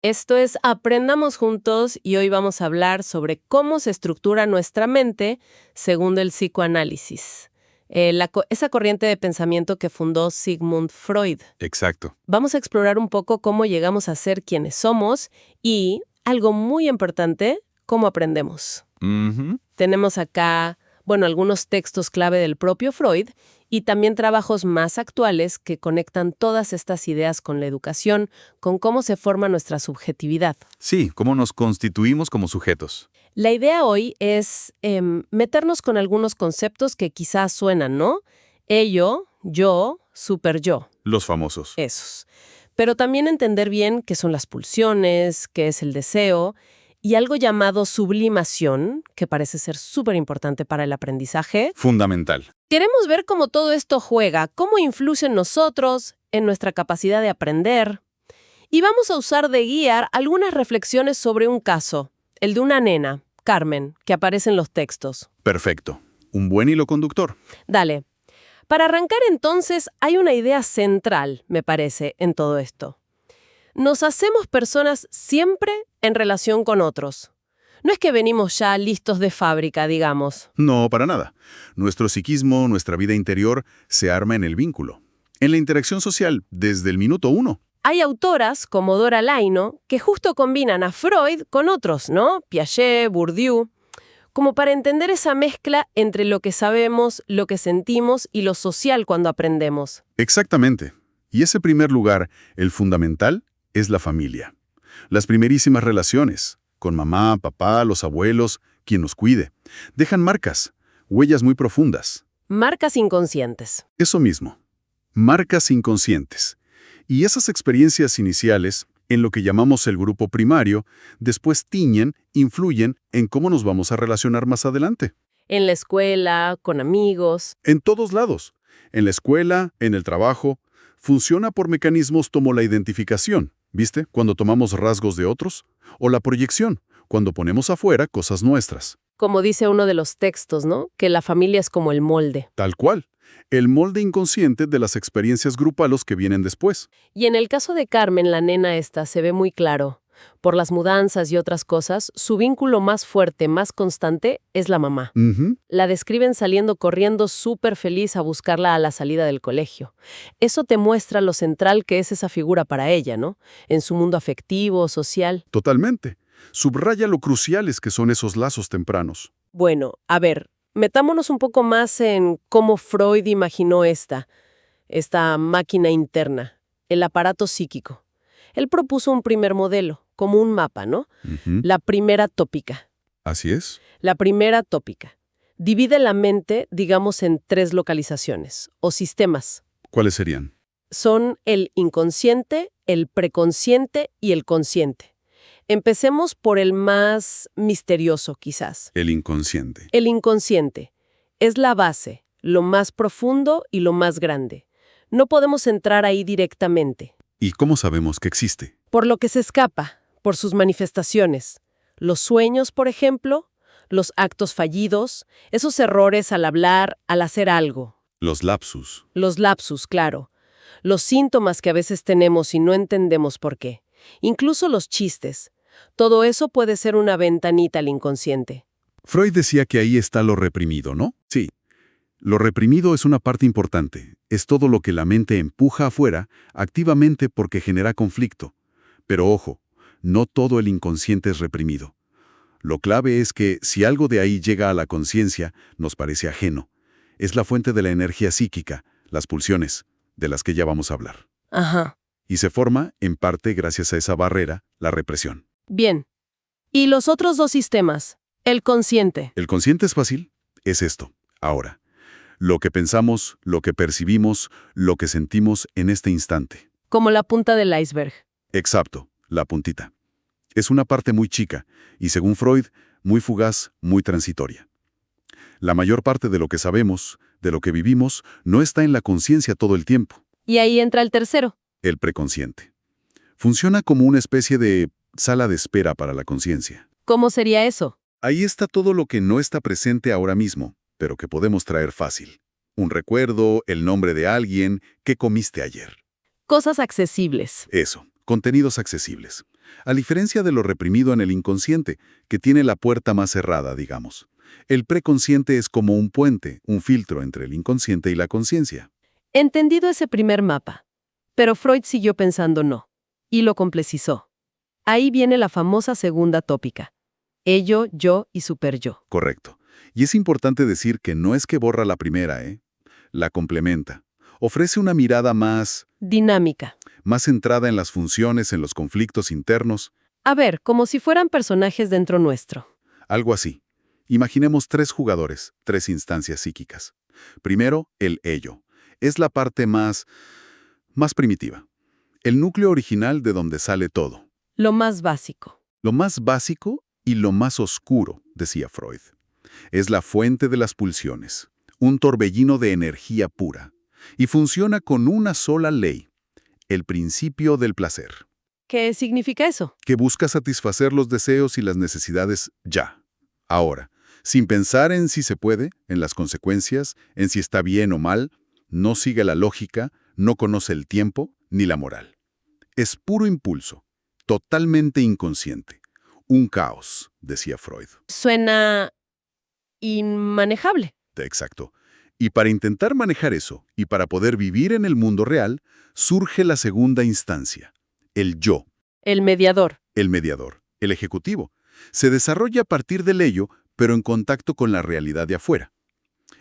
Esto es Aprendamos Juntos y hoy vamos a hablar sobre cómo se estructura nuestra mente según el psicoanálisis. Esa corriente de pensamiento que fundó Sigmund Freud. Exacto. Vamos a explorar un poco cómo llegamos a ser quienes somos y, algo muy importante, cómo aprendemos. Ujú. Tenemos acá, algunos textos clave del propio Freud y también trabajos más actuales que conectan todas estas ideas con la educación, con cómo se forma nuestra subjetividad. Sí, cómo nos constituimos como sujetos. La idea hoy es meternos con algunos conceptos que quizás suenan, ¿no? Ello, yo, super yo, Los famosos. esos. Pero también entender bien qué son las pulsiones, qué es el deseo y algo llamado sublimación, que parece ser súper importante para el aprendizaje. Fundamental. Queremos ver cómo todo esto juega, cómo influye en nosotros, en nuestra capacidad de aprender. Y vamos a usar de guía algunas reflexiones sobre un caso, el de una nena, Carmen, que aparece en los textos. Perfecto. Un buen hilo conductor. Dale. Para arrancar entonces, hay una idea central, me parece, en todo esto. Nos hacemos personas siempre en relación con otros. No es que venimos ya listos de fábrica, digamos. No, para nada. Nuestro psiquismo, nuestra vida interior, se arma en el vínculo. En la interacción social, desde el minuto uno. Hay autoras, como Dora Laino, que justo combinan a Freud con otros, ¿no? Piaget, Bourdieu, como para entender esa mezcla entre lo que sabemos, lo que sentimos y lo social cuando aprendemos. Exactamente. Y ese primer lugar, el fundamental, es la familia. Las primerísimas relaciones, con mamá, papá, los abuelos, quien nos cuide, dejan marcas, huellas muy profundas. Marcas inconscientes. Eso mismo, marcas inconscientes. Y esas experiencias iniciales, en lo que llamamos el grupo primario, después tiñen, influyen en cómo nos vamos a relacionar más adelante. En la escuela, con amigos. En todos lados. En la escuela, en el trabajo. Funciona por mecanismos como la identificación, ¿viste? Cuando tomamos rasgos de otros. O la proyección, cuando ponemos afuera cosas nuestras. Como dice uno de los textos, ¿no? Que la familia es como el molde. Tal cual. El molde inconsciente de las experiencias grupales que vienen después. Y en el caso de Carmen, la nena esta, se ve muy claro. Por las mudanzas y otras cosas, su vínculo más fuerte, más constante, es la mamá. Ujú. La describen saliendo corriendo súper feliz a buscarla a la salida del colegio. Eso te muestra lo central que es esa figura para ella, ¿no? En su mundo afectivo, social. Totalmente. Subraya lo cruciales que son esos lazos tempranos. Bueno, a ver, metámonos un poco más en cómo Freud imaginó esta máquina interna, el aparato psíquico. Él propuso un primer modelo, como un mapa, ¿no? Ujú. La primera tópica. Así es. La primera tópica. Divide la mente, digamos, en 3 localizaciones, o sistemas. ¿Cuáles serían? Son el inconsciente, el preconsciente y el consciente. Empecemos por el más misterioso, quizás. El inconsciente. El inconsciente. Es la base, lo más profundo y lo más grande. No podemos entrar ahí directamente. ¿Y cómo sabemos que existe? Por lo que se escapa, por sus manifestaciones. Los sueños, por ejemplo, los actos fallidos, esos errores al hablar, al hacer algo. Los lapsus. Los lapsus, claro. Los síntomas que a veces tenemos y no entendemos por qué. Incluso los chistes. Todo eso puede ser una ventanita al inconsciente. Freud decía que ahí está lo reprimido, ¿no? Sí. Lo reprimido es una parte importante. Es todo lo que la mente empuja afuera activamente porque genera conflicto. Pero ojo, no todo el inconsciente es reprimido. Lo clave es que si algo de ahí llega a la conciencia, nos parece ajeno. Es la fuente de la energía psíquica, las pulsiones, de las que ya vamos a hablar. Ajá. Y se forma, en parte gracias a esa barrera, la represión. Bien. ¿Y los otros 2 sistemas? El consciente. El consciente es fácil, es esto, ahora. Lo que pensamos, lo que percibimos, lo que sentimos en este instante. Como la punta del iceberg. Exacto, la puntita. Es una parte muy chica y, según Freud, muy fugaz, muy transitoria. La mayor parte de lo que sabemos, de lo que vivimos, no está en la conciencia todo el tiempo, Y ahí entra el tercero. el preconsciente. Funciona como una especie de sala de espera para la conciencia. ¿Cómo sería eso? Ahí está todo lo que no está presente ahora mismo, pero que podemos traer fácil. Un recuerdo, el nombre de alguien, qué comiste ayer. Cosas accesibles. Eso, contenidos accesibles. A diferencia de lo reprimido en el inconsciente, que tiene la puerta más cerrada, digamos. El preconsciente es como un puente, un filtro entre el inconsciente y la conciencia. Entendido ese primer mapa. Pero Freud siguió pensando no. Y lo complejizó. Ahí viene la famosa segunda tópica. Ello, yo y superyo. Correcto. Y es importante decir que no es que borra la primera, la complementa. Ofrece una mirada más Dinámica. centrada en las funciones, en los conflictos internos, A ver, como si fueran personajes dentro nuestro. algo así. Imaginemos 3 jugadores, 3 instancias psíquicas. Primero, el ello. Es la parte más primitiva. El núcleo original de donde sale todo. Lo más básico. Lo más básico y lo más oscuro, decía Freud. Es la fuente de las pulsiones, un torbellino de energía pura. Y funciona con una sola ley, el principio del placer, ¿Qué significa eso? que busca satisfacer los deseos y las necesidades ya, ahora, sin pensar en si se puede, en las consecuencias, en si está bien o mal, no sigue la lógica, no conoce el tiempo ni la moral. Es puro impulso, totalmente inconsciente. Un caos, decía Freud. Suena inmanejable. Exacto. Y para intentar manejar eso, y para poder vivir en el mundo real, surge la segunda instancia, el yo, El mediador. el mediador, el ejecutivo. Se desarrolla a partir del ello, pero en contacto con la realidad de afuera.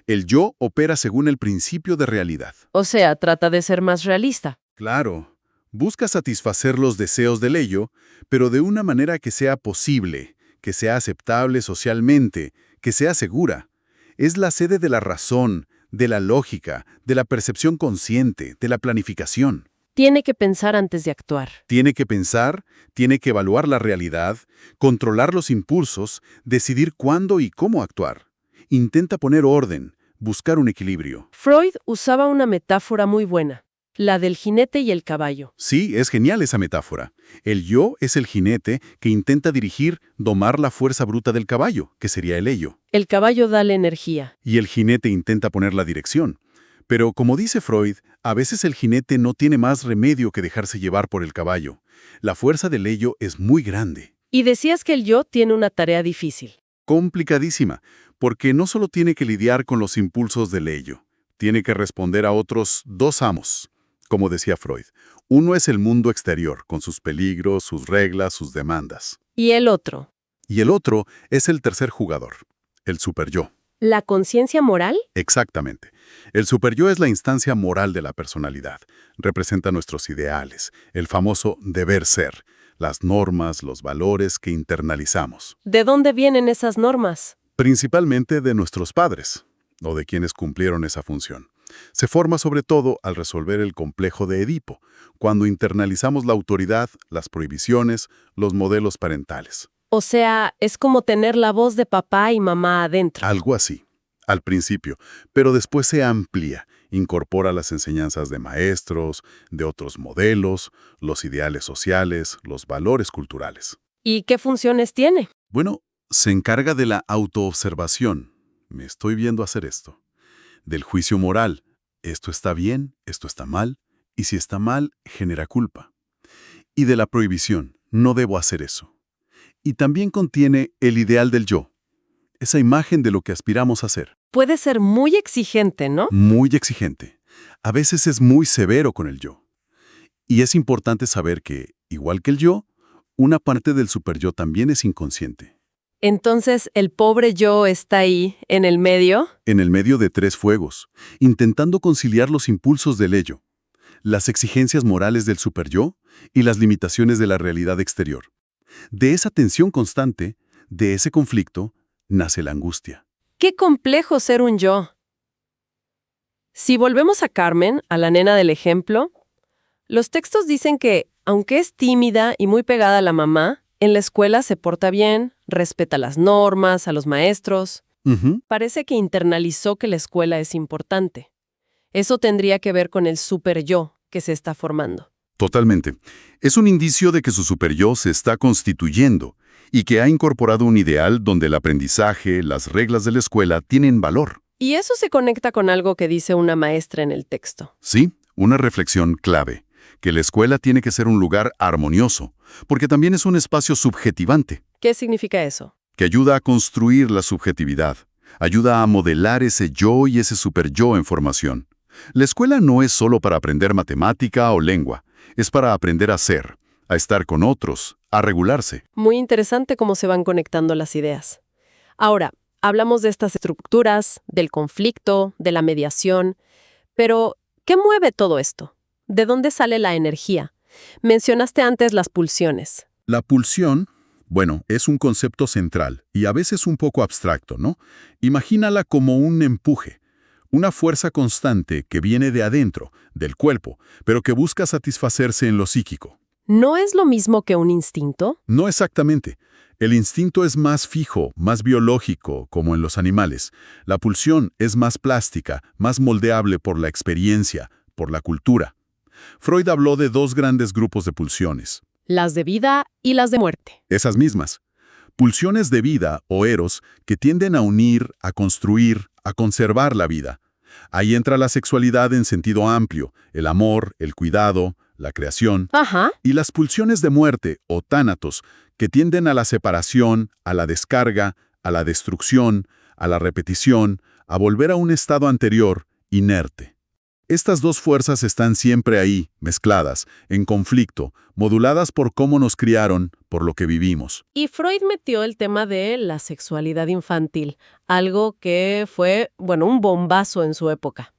El yo opera según el principio de realidad. O sea, trata de ser más realista. Claro, busca satisfacer los deseos del ello, pero de una manera que sea posible, que sea aceptable socialmente, que sea segura. Es la sede de la razón, de la lógica, de la percepción consciente, de la planificación. Tiene que pensar antes de actuar. Tiene que pensar, tiene que evaluar la realidad, controlar los impulsos, decidir cuándo y cómo actuar. Intenta poner orden, buscar un equilibrio. Freud usaba una metáfora muy buena, la del jinete y el caballo. Sí, es genial esa metáfora. El yo es el jinete que intenta dirigir, domar la fuerza bruta del caballo, que sería el ello. El caballo da la energía. Y el jinete intenta poner la dirección. Pero como dice Freud, a veces el jinete no tiene más remedio que dejarse llevar por el caballo. La fuerza del ello es muy grande. Y decías que el yo tiene una tarea difícil. Complicadísima, porque no solo tiene que lidiar con los impulsos del ello, tiene que responder a otros 2 amos, como decía Freud. Uno es el mundo exterior, con sus peligros, sus reglas, sus demandas. Y el otro, Y el otro es el tercer jugador, el superyo. ¿la conciencia moral? Exactamente. El superyo es la instancia moral de la personalidad. Representa nuestros ideales, el famoso deber ser, las normas, los valores que internalizamos. ¿De dónde vienen esas normas? Principalmente de nuestros padres, o de quienes cumplieron esa función. Se forma sobre todo al resolver el complejo de Edipo, cuando internalizamos la autoridad, las prohibiciones, los modelos parentales. O sea, es como tener la voz de papá y mamá adentro. Algo así, al principio, pero después se amplía, incorpora las enseñanzas de maestros, de otros modelos, los ideales sociales, los valores culturales. ¿Y qué funciones tiene? Bueno, se encarga de la autoobservación. Me estoy viendo hacer esto. Del juicio moral. Esto está bien, esto está mal, y si está mal, genera culpa. Y de la prohibición. No debo hacer eso. Y también contiene el ideal del yo. Esa imagen de lo que aspiramos a ser. Puede ser muy exigente, ¿no? Muy exigente. A veces es muy severo con el yo. Y es importante saber que, igual que el yo, una parte del superyo también es inconsciente. Entonces, ¿el pobre yo está ahí, en el medio? En el medio de 3 fuegos, intentando conciliar los impulsos del ello, las exigencias morales del superyo y las limitaciones de la realidad exterior. De esa tensión constante, de ese conflicto, nace la angustia. ¡Qué complejo ser un yo! Si volvemos a Carmen, a la nena del ejemplo, los textos dicen que, aunque es tímida y muy pegada a la mamá, en la escuela se porta bien, respeta las normas, a los maestros. Parece que internalizó que la escuela es importante. Eso tendría que ver con el superyo que se está formando. Totalmente. Es un indicio de que su superyo se está constituyendo y que ha incorporado un ideal donde el aprendizaje, las reglas de la escuela tienen valor. Y eso se conecta con algo que dice una maestra en el texto. Sí, una reflexión clave, que la escuela tiene que ser un lugar armonioso, porque también es un espacio subjetivante, ¿Qué significa eso? que ayuda a construir la subjetividad, ayuda a modelar ese yo y ese superyo en formación. La escuela no es solo para aprender matemática o lengua, es para aprender a ser, a estar con otros, a regularse. Muy interesante cómo se van conectando las ideas. Ahora, hablamos de estas estructuras, del conflicto, de la mediación, pero ¿qué mueve todo esto? ¿De dónde sale la energía? Mencionaste antes las pulsiones. La pulsión, bueno, es un concepto central y a veces un poco abstracto, ¿no? Imagínala como un empuje, una fuerza constante que viene de adentro, del cuerpo, pero que busca satisfacerse en lo psíquico. ¿No es lo mismo que un instinto? No exactamente. El instinto es más fijo, más biológico, como en los animales. La pulsión es más plástica, más moldeable por la experiencia, por la cultura. Freud habló de dos grandes grupos de pulsiones. Las de vida y las de muerte. Esas mismas. Pulsiones de vida, o eros, que tienden a unir, a construir, a conservar la vida. Ahí entra la sexualidad en sentido amplio, el amor, el cuidado, la creación. Ajá. Y las pulsiones de muerte, o tánatos, que tienden a la separación, a la descarga, a la destrucción, a la repetición, a volver a un estado anterior, inerte. Estas dos fuerzas están siempre ahí, mezcladas, en conflicto, moduladas por cómo nos criaron, por lo que vivimos. Y Freud metió el tema de la sexualidad infantil, algo que fue, un bombazo en su época.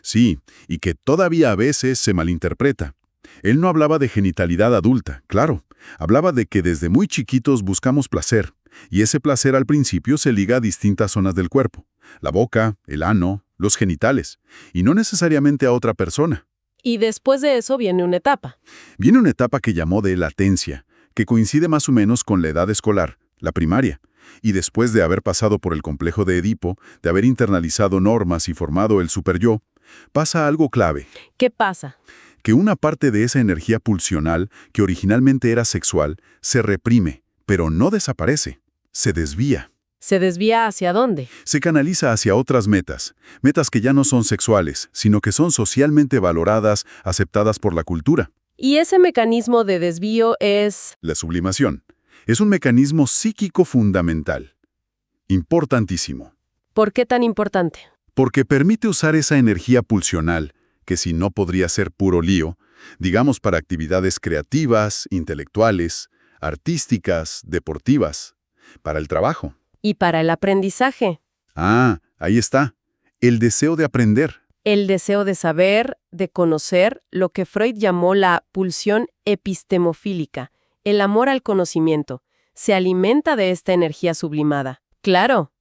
Sí, y que todavía a veces se malinterpreta. Él no hablaba de genitalidad adulta, claro. Hablaba de que desde muy chiquitos buscamos placer, y ese placer al principio se liga a distintas zonas del cuerpo. La boca, el ano, los genitales, y no necesariamente a otra persona. Y después de eso viene una etapa. Viene una etapa que llamó de latencia, que coincide más o menos con la edad escolar, la primaria, y después de haber pasado por el complejo de Edipo, de haber internalizado normas y formado el superyo, pasa algo clave. ¿Qué pasa? Que una parte de esa energía pulsional, que originalmente era sexual, se reprime, pero no desaparece, se desvía. ¿Se desvía hacia dónde? Se canaliza hacia otras metas, metas que ya no son sexuales, sino que son socialmente valoradas, aceptadas por la cultura. Y ese mecanismo de desvío es... La sublimación es un mecanismo psíquico fundamental, importantísimo, ¿Por qué tan importante? porque permite usar esa energía pulsional, que si no podría ser puro lío, digamos para actividades creativas, intelectuales, artísticas, deportivas, para el trabajo. Y para el aprendizaje, Ah, ahí está, el deseo de aprender. el deseo de saber, de conocer, lo que Freud llamó la pulsión epistemofílica, el amor al conocimiento, se alimenta de esta energía sublimada. Claro.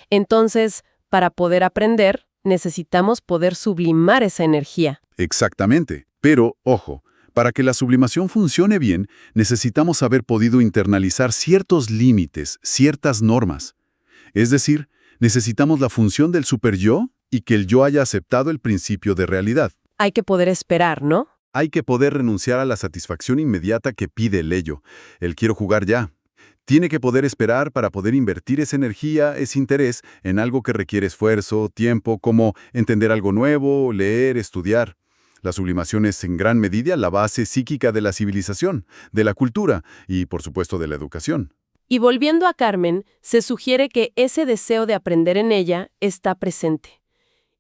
Entonces, para poder aprender, necesitamos poder sublimar esa energía. Exactamente. Pero, ojo, para que la sublimación funcione bien, necesitamos haber podido internalizar ciertos límites, ciertas normas. Es decir, necesitamos la función del superyo y que el yo haya aceptado el principio de realidad. Hay que poder esperar, ¿no? Hay que poder renunciar a la satisfacción inmediata que pide el ello, el quiero jugar ya. Tiene que poder esperar para poder invertir esa energía, ese interés, en algo que requiere esfuerzo, tiempo, como entender algo nuevo, leer, estudiar. La sublimación es en gran medida la base psíquica de la civilización, de la cultura y, por supuesto, de la educación. Y volviendo a Carmen, se sugiere que ese deseo de aprender en ella está presente.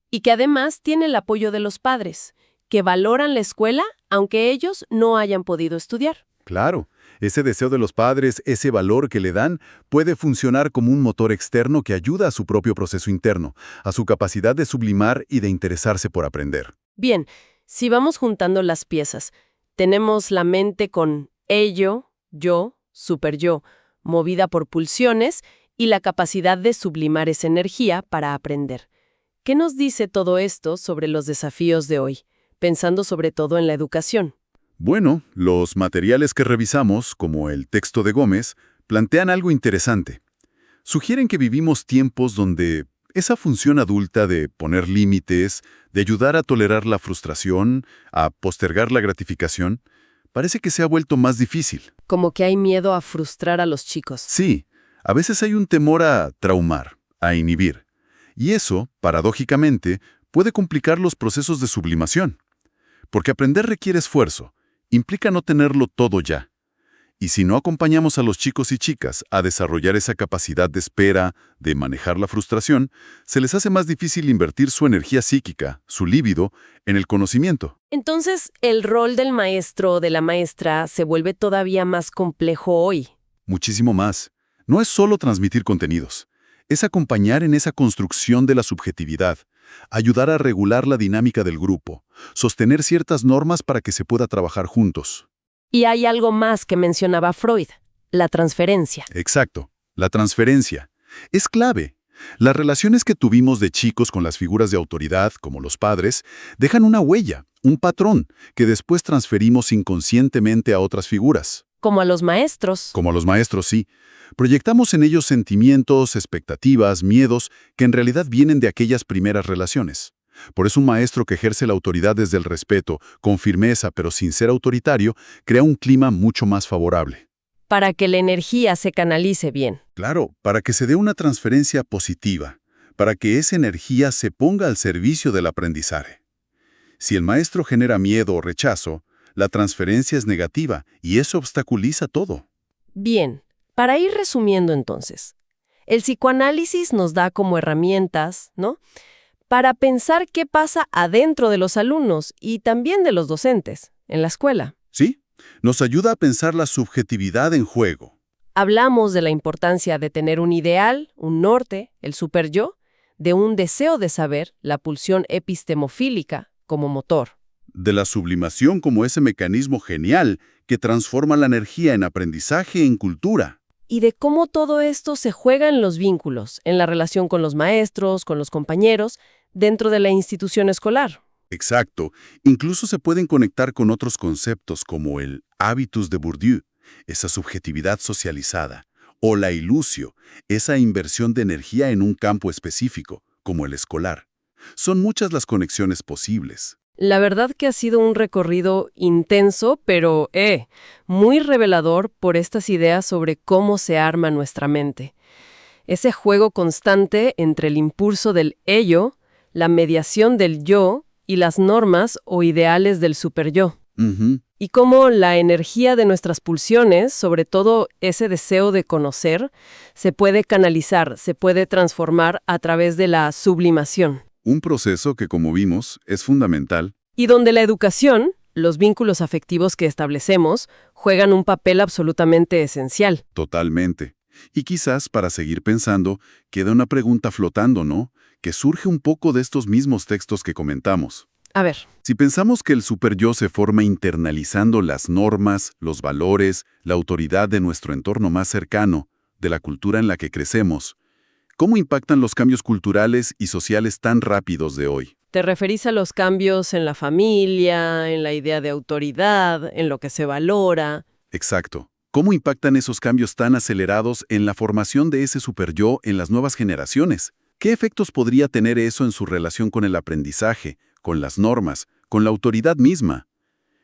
Y que además tiene el apoyo de los padres, que valoran la escuela aunque ellos no hayan podido estudiar. Claro, ese deseo de los padres, ese valor que le dan, puede funcionar como un motor externo que ayuda a su propio proceso interno, a su capacidad de sublimar y de interesarse por aprender. Bien, si vamos juntando las piezas, tenemos la mente con ello, yo, superyo, movida por pulsiones y la capacidad de sublimar esa energía para aprender. ¿Qué nos dice todo esto sobre los desafíos de hoy, pensando sobre todo en la educación? Bueno, los materiales que revisamos, como el texto de Gómez, plantean algo interesante. Sugieren que vivimos tiempos donde esa función adulta de poner límites, de ayudar a tolerar la frustración, a postergar la gratificación, parece que se ha vuelto más difícil. Como que hay miedo a frustrar a los chicos. Sí, a veces hay un temor a traumar, a inhibir. Y eso, paradójicamente, puede complicar los procesos de sublimación. Porque aprender requiere esfuerzo, implica no tenerlo todo ya. Y si no acompañamos a los chicos y chicas a desarrollar esa capacidad de espera, de manejar la frustración, se les hace más difícil invertir su energía psíquica, su líbido, en el conocimiento. Entonces, el rol del maestro o de la maestra se vuelve todavía más complejo hoy. Muchísimo más. No es solo transmitir contenidos, es acompañar en esa construcción de la subjetividad, ayudar a regular la dinámica del grupo, sostener ciertas normas para que se pueda trabajar juntos. Y hay algo más que mencionaba Freud, la transferencia. Exacto, la transferencia. Es clave. Las relaciones que tuvimos de chicos con las figuras de autoridad, como los padres, dejan una huella, un patrón, que después transferimos inconscientemente a otras figuras. Como a los maestros. Como a los maestros, sí. Proyectamos en ellos sentimientos, expectativas, miedos, que en realidad vienen de aquellas primeras relaciones. Por eso un maestro que ejerce la autoridad desde el respeto, con firmeza pero sin ser autoritario, crea un clima mucho más favorable. Para que la energía se canalice bien. Claro, para que se dé una transferencia positiva, para que esa energía se ponga al servicio del aprendizaje. Si el maestro genera miedo o rechazo, la transferencia es negativa y eso obstaculiza todo. Bien, para ir resumiendo entonces, el psicoanálisis nos da como herramientas, ¿no?, para pensar qué pasa adentro de los alumnos y también de los docentes, en la escuela. ¿Sí? Nos ayuda a pensar la subjetividad en juego. Hablamos de la importancia de tener un ideal, un norte, el superyo, de un deseo de saber, la pulsión epistemofílica, como motor. De la sublimación como ese mecanismo genial que transforma la energía en aprendizaje e en cultura. Y de cómo todo esto se juega en los vínculos, en la relación con los maestros, con los compañeros, dentro de la institución escolar. Exacto. Incluso se pueden conectar con otros conceptos como el habitus de Bourdieu, esa subjetividad socializada, o la ilusio, esa inversión de energía en un campo específico, como el escolar. Son muchas las conexiones posibles. La verdad que ha sido un recorrido intenso, pero muy revelador por estas ideas sobre cómo se arma nuestra mente. Ese juego constante entre el impulso del ello, la mediación del yo y las normas o ideales del superyo. Y cómo la energía de nuestras pulsiones, sobre todo ese deseo de conocer, se puede canalizar, se puede transformar a través de la sublimación. Un proceso que, como vimos, es fundamental. Y donde la educación, los vínculos afectivos que establecemos, juegan un papel absolutamente esencial. Totalmente. Y quizás, para seguir pensando, queda una pregunta flotando, ¿no?, que surge un poco de estos mismos textos que comentamos. A ver. Si pensamos que el superyo se forma internalizando las normas, los valores, la autoridad de nuestro entorno más cercano, de la cultura en la que crecemos, ¿cómo impactan los cambios culturales y sociales tan rápidos de hoy? ¿Te referís a los cambios en la familia, en la idea de autoridad, en lo que se valora? Exacto. ¿Cómo impactan esos cambios tan acelerados en la formación de ese superyo en las nuevas generaciones? ¿Qué efectos podría tener eso en su relación con el aprendizaje, con las normas, con la autoridad misma?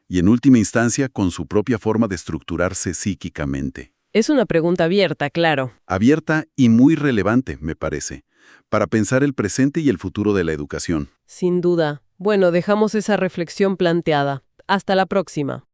Y en última instancia, con su propia forma de estructurarse psíquicamente. Es una pregunta abierta, claro. Abierta y muy relevante, me parece, para pensar el presente y el futuro de la educación. Sin duda. Bueno, dejamos esa reflexión planteada. Hasta la próxima.